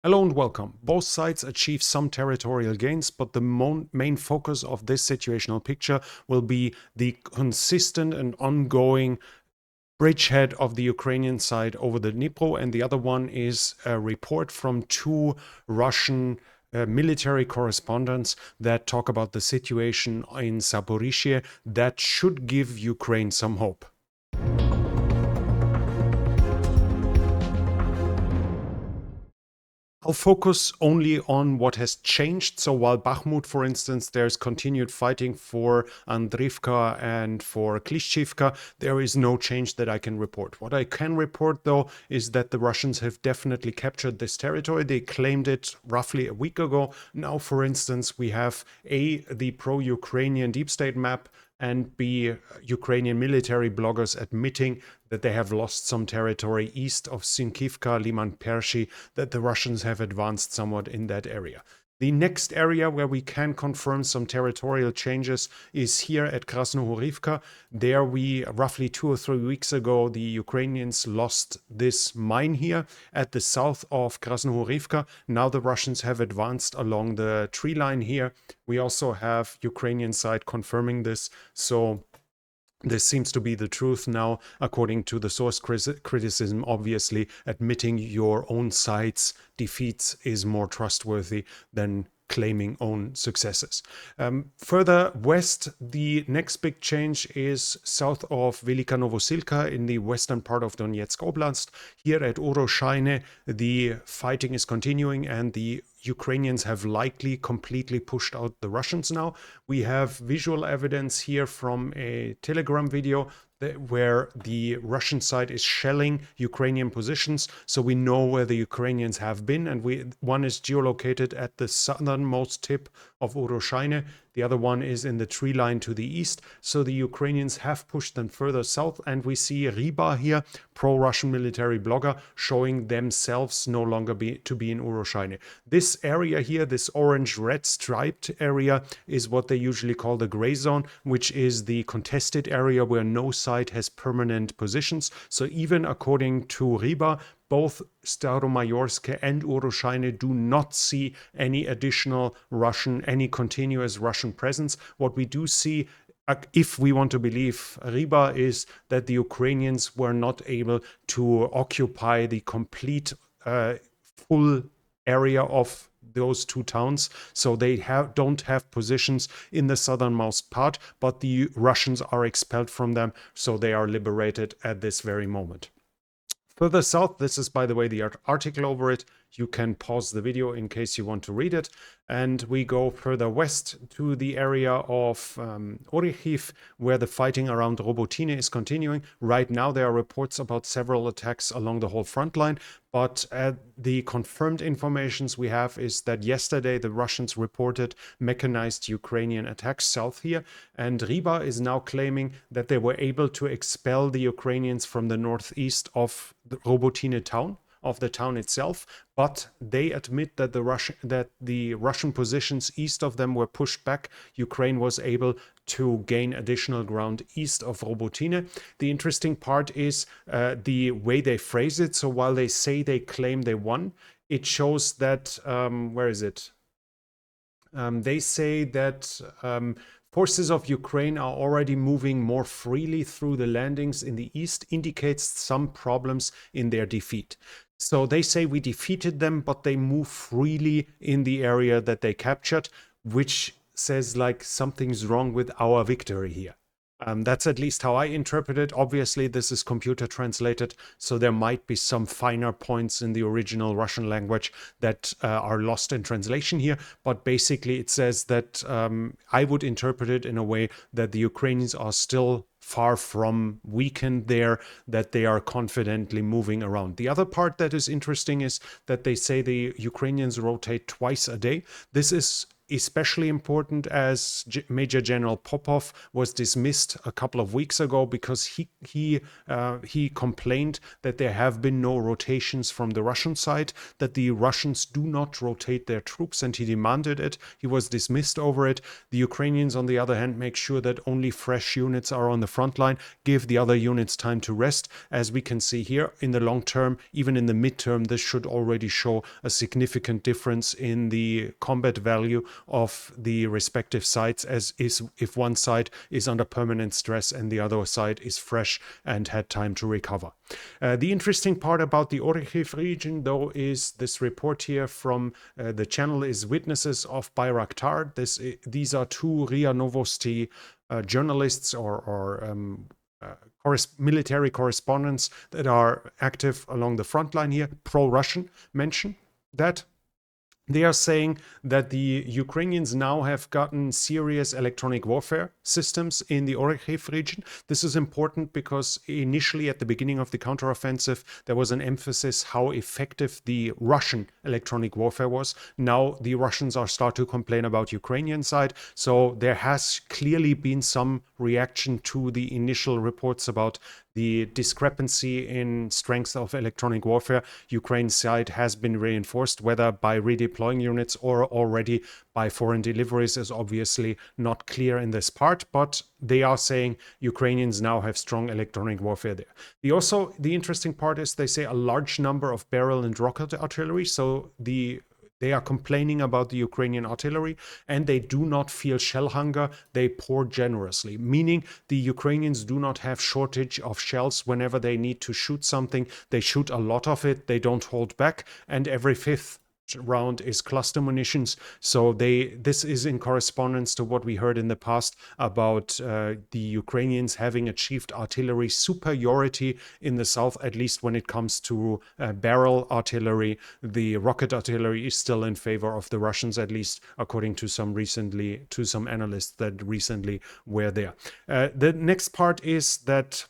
Hello and welcome. Both sides achieve some territorial gains, but the main focus of this situational picture will be the consistent and ongoing bridgehead of the Ukrainian side over the Dnipro, and the other one is a report from two Russian military correspondents that talk about the situation in Zaporizhzhia that should give Ukraine some hope. I'll focus only on what has changed. So while Bakhmut, for instance, there's continued fighting for Andrivka and for Klishchivka, there is no change that I can report. What I can report, though, is that the Russians have definitely captured this territory. They claimed it roughly a week ago. Now, for instance, we have A, the pro-Ukrainian deep state map, and B, Ukrainian military bloggers admitting that they have lost some territory east of Sinkivka, Liman Pershi, that the Russians have advanced somewhat in that area. The next area where we can confirm some territorial changes is here at Krasnohorivka. There we, roughly 2 or 3 weeks ago, the Ukrainians lost this mine here at the south of Krasnohorivka. Now the Russians have advanced along the tree line here. We also have Ukrainian side confirming this. So this seems to be the truth now, according to the source criticism. Obviously, admitting your own side's defeats is more trustworthy than claiming own successes. Further west, the next big change is south of Velika Novosilka in the western part of Donetsk Oblast. Here at Urozhaine, the fighting is continuing and the Ukrainians have likely completely pushed out the Russians now. We have visual evidence here from a Telegram video where the Russian side is shelling Ukrainian positions, so we know where the Ukrainians have been, and one is geolocated at the southernmost tip of Urozhaine. The other one is in the tree line to the east, so the Ukrainians have pushed them further south, and we see Riba here, pro-Russian military blogger, showing themselves no longer to be in Urozhaine. This area here, this orange-red striped area, is what they usually call the gray zone, which is the contested area where no side has permanent positions. So even according to Riba, both Staromayorsk and Urozhaine do not see any additional any continuous Russian presence. What we do see, if we want to believe Riba, is that the Ukrainians were not able to occupy the complete full area of those two towns, so they don't have positions in the southernmost part, but the Russians are expelled from them, so they are liberated at this very moment. Further south, this is, by the way, the article over it. You can pause the video in case you want to read it. And we go further west to the area of Orikhiv, where the fighting around Robotine is continuing. Right now, there are reports about several attacks along the whole front line. But the confirmed informations we have is that yesterday the Russians reported mechanized Ukrainian attacks south here. And Riba is now claiming that they were able to expel the Ukrainians from the northeast of the Robotine town, of the town itself, but they admit that the Russian positions east of them were pushed back. Ukraine was able to gain additional ground east of Robotine. The interesting part is the way they phrase it. So while they say they claim they won, it shows that, where is it? They say that forces of Ukraine are already moving more freely through the landings in the east, indicates some problems in their defeat. So they say we defeated them, but they move freely in the area that they captured, which says like something's wrong with our victory here. That's at least how I interpret it. Obviously, this is computer translated, so there might be some finer points in the original Russian language that are lost in translation here. But basically, it says that I would interpret it in a way that the Ukrainians are still far from weakened there, that they are confidently moving around. The other part that is interesting is that they say the Ukrainians rotate twice a day. This is especially important as Major General Popov was dismissed a couple of weeks ago because he complained that there have been no rotations from the Russian side, that the Russians do not rotate their troops, and he demanded it. He was dismissed over it. The Ukrainians, on the other hand, make sure that only fresh units are on the front line, give the other units time to rest. As we can see here, in the long term, even in the midterm, this should already show a significant difference in the combat value of the respective sides, as is if one side is under permanent stress and the other side is fresh and had time to recover. The interesting part about the Urozhaine region, though, is this report here from the channel is Witnesses of Bayraktar. These are two RIA Novosti journalists or military correspondents that are active along the front line here, pro-Russian, mention that. They are saying that the Ukrainians now have gotten serious electronic warfare systems in the Urozhaine region. This is important because initially at the beginning of the counteroffensive, there was an emphasis how effective the Russian electronic warfare was. Now the Russians are starting to complain about Ukrainian side. So there has clearly been some reaction to the initial reports about the discrepancy in strength of electronic warfare. Ukraine's side has been reinforced, whether by redeploying units or already by foreign deliveries is obviously not clear in this part, but they are saying Ukrainians now have strong electronic warfare there. The interesting part is they say a large number of barrel and rocket artillery, so they are complaining about the Ukrainian artillery, and they do not feel shell hunger. They pour generously, meaning the Ukrainians do not have shortage of shells whenever they need to shoot something. They shoot a lot of it. They don't hold back. And every fifth round is cluster munitions. So this is in correspondence to what we heard in the past about the Ukrainians having achieved artillery superiority in the south, at least when it comes to barrel artillery. The rocket artillery is still in favor of the Russians, at least according to some analysts that recently were there. The next part is that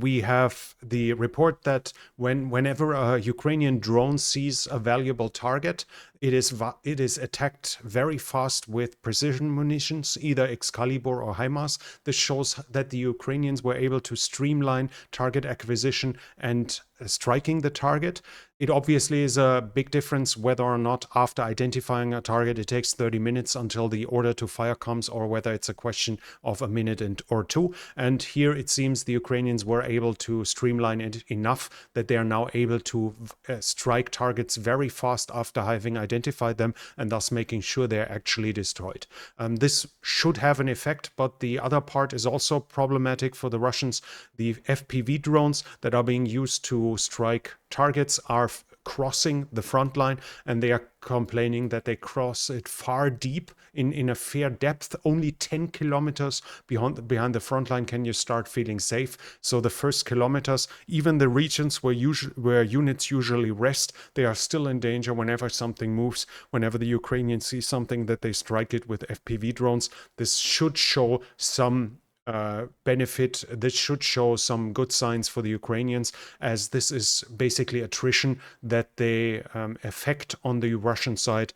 we have the report that whenever a Ukrainian drone sees a valuable target, it is attacked very fast with precision munitions, either Excalibur or HIMARS. This shows that the Ukrainians were able to streamline target acquisition and striking the target. It obviously is a big difference whether or not after identifying a target it takes 30 minutes until the order to fire comes, or whether it's a question of a minute or two. And here it seems the Ukrainians were able to streamline it enough that they are now able to strike targets very fast after having identified them, and thus making sure they're actually destroyed. This should have an effect, but the other part is also problematic for the Russians. The FPV drones that are being used to strike targets are crossing the front line, and they are complaining that they cross it far deep in a fair depth. Only 10 kilometers behind the front line can you start feeling safe. So the first kilometers, even the regions where units usually rest, they are still in danger whenever something moves. Whenever the Ukrainians see something, that they strike it with FPV drones. This should show some benefit. This should show some good signs for the Ukrainians, as this is basically attrition that they affect on the Russian side.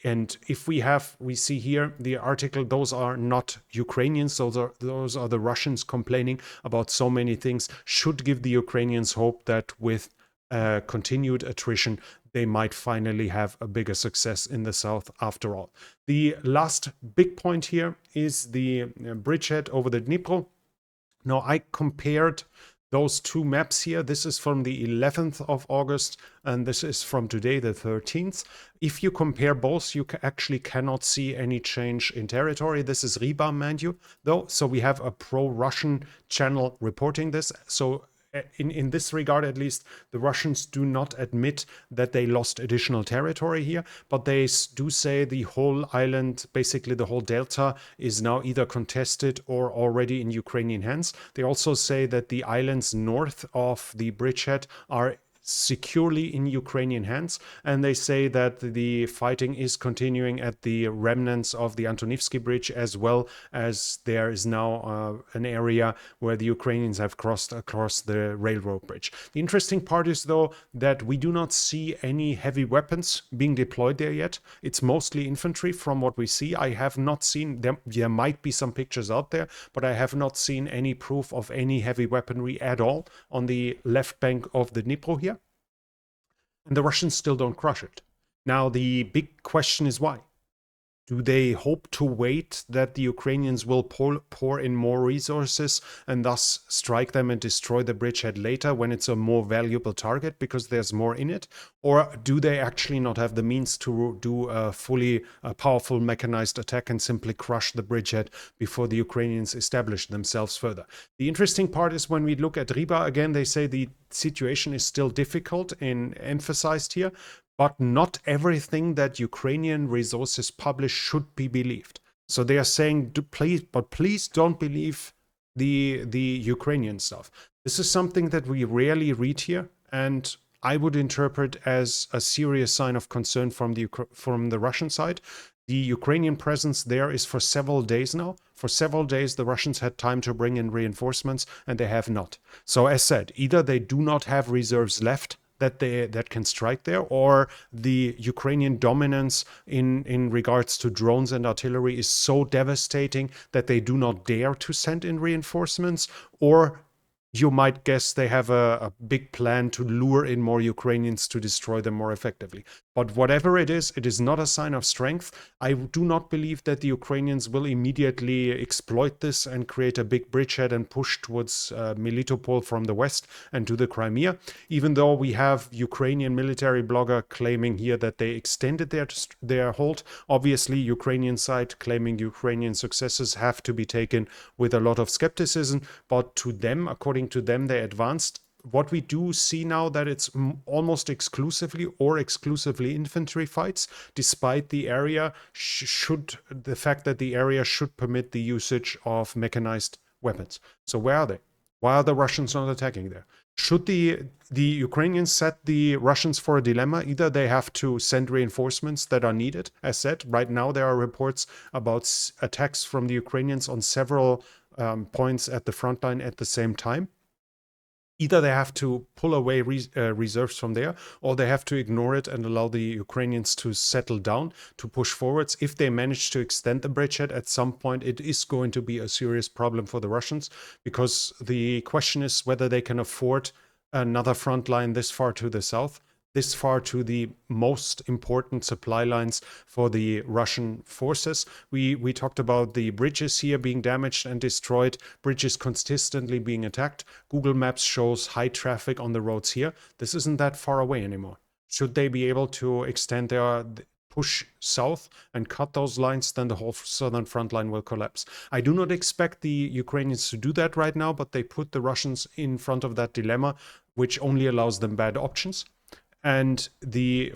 And if we see here the article, those are not Ukrainians, those are the Russians complaining about so many things, should give the Ukrainians hope that with continued attrition, they might finally have a bigger success in the south after all. The last big point here is the bridgehead over the Dnipro. Now, I compared those two maps here. This is from the 11th of August, and this is from today, the 13th. If you compare both, you actually cannot see any change in territory. This is Riba, mind you, though. So we have a pro-Russian channel reporting this. So in this regard, at least, the Russians do not admit that they lost additional territory here, but they do say the whole island, basically the whole delta, is now either contested or already in Ukrainian hands. They also say that the islands north of the bridgehead are securely in Ukrainian hands, and they say that the fighting is continuing at the remnants of the Antonivsky Bridge, as well as there is now an area where the Ukrainians have crossed across the railroad bridge. The interesting part is, though, that we do not see any heavy weapons being deployed there yet. It's mostly infantry from what we see. I have not seen them. There might be some pictures out there, but I have not seen any proof of any heavy weaponry at all on the left bank of the Dnipro here. And the Russians still don't crush it. Now, the big question is why? Do they hope to wait that the Ukrainians will pour in more resources and thus strike them and destroy the bridgehead later when it's a more valuable target because there's more in it? Or do they actually not have the means to do a fully powerful mechanized attack and simply crush the bridgehead before the Ukrainians establish themselves further? The interesting part is when we look at Riba, again, they say the situation is still difficult and emphasized here. But not everything that Ukrainian resources publish should be believed. So they are saying, please don't believe the Ukrainian stuff. This is something that we rarely read here, and I would interpret as a serious sign of concern from the Russian side. The Ukrainian presence there is for several days now. For several days, the Russians had time to bring in reinforcements, and they have not. So as said, either they do not have reserves left that can strike there, or the Ukrainian dominance in regards to drones and artillery is so devastating that they do not dare to send in reinforcements, or you might guess they have a big plan to lure in more Ukrainians to destroy them more effectively. But whatever it is not a sign of strength. I do not believe that the Ukrainians will immediately exploit this and create a big bridgehead and push towards Melitopol from the west and to the Crimea, even though we have Ukrainian military blogger claiming here that they extended their hold. Obviously, Ukrainian side claiming Ukrainian successes have to be taken with a lot of skepticism, but to them, according to them, they advanced. What we do see now that it's almost exclusively infantry fights, despite the area the fact that the area should permit the usage of mechanized weapons. So where are they? Why are the Russians not attacking there? Should the Ukrainians set the Russians for a dilemma? Either they have to send reinforcements that are needed. As said, right now there are reports about attacks from the Ukrainians on several points at the front line at the same time. Either they have to pull away reserves from there, or they have to ignore it and allow the Ukrainians to settle down, to push forwards. If they manage to extend the bridgehead at some point, it is going to be a serious problem for the Russians, because the question is whether they can afford another front line this far to the south, this far to the most important supply lines for the Russian forces. We talked about the bridges here being damaged and destroyed, bridges consistently being attacked. Google Maps shows high traffic on the roads here. This isn't that far away anymore. Should they be able to extend their push south and cut those lines, then the whole southern front line will collapse. I do not expect the Ukrainians to do that right now, but they put the Russians in front of that dilemma, which only allows them bad options. And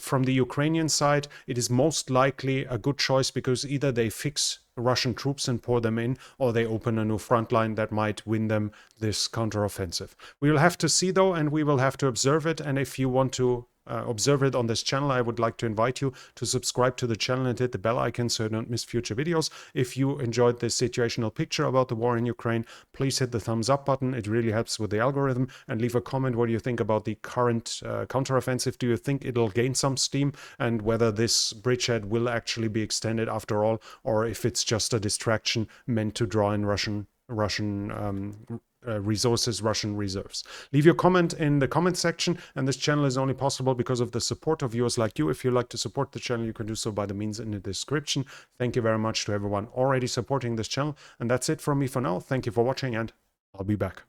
from the Ukrainian side, it is most likely a good choice, because either they fix Russian troops and pour them in, or they open a new front line that might win them this counteroffensive. We will have to see, though, and we will have to observe it. And if you want to observe it on this channel, I would like to invite you to subscribe to the channel and hit the bell icon so you don't miss future videos. If you enjoyed this situational picture about the war in Ukraine, please hit the thumbs up button. It really helps with the algorithm. And leave a comment what you think about the current counteroffensive. Do you think it'll gain some steam, and whether this bridgehead will actually be extended after all, or if it's just a distraction meant to draw in Russian resources, Russian reserves. Leave your comment in the comment section, and this channel is only possible because of the support of viewers like you. If you'd like to support the channel, you can do so by the means in the description. Thank you very much to everyone already supporting this channel, and that's it from me for now. Thank you for watching, and I'll be back.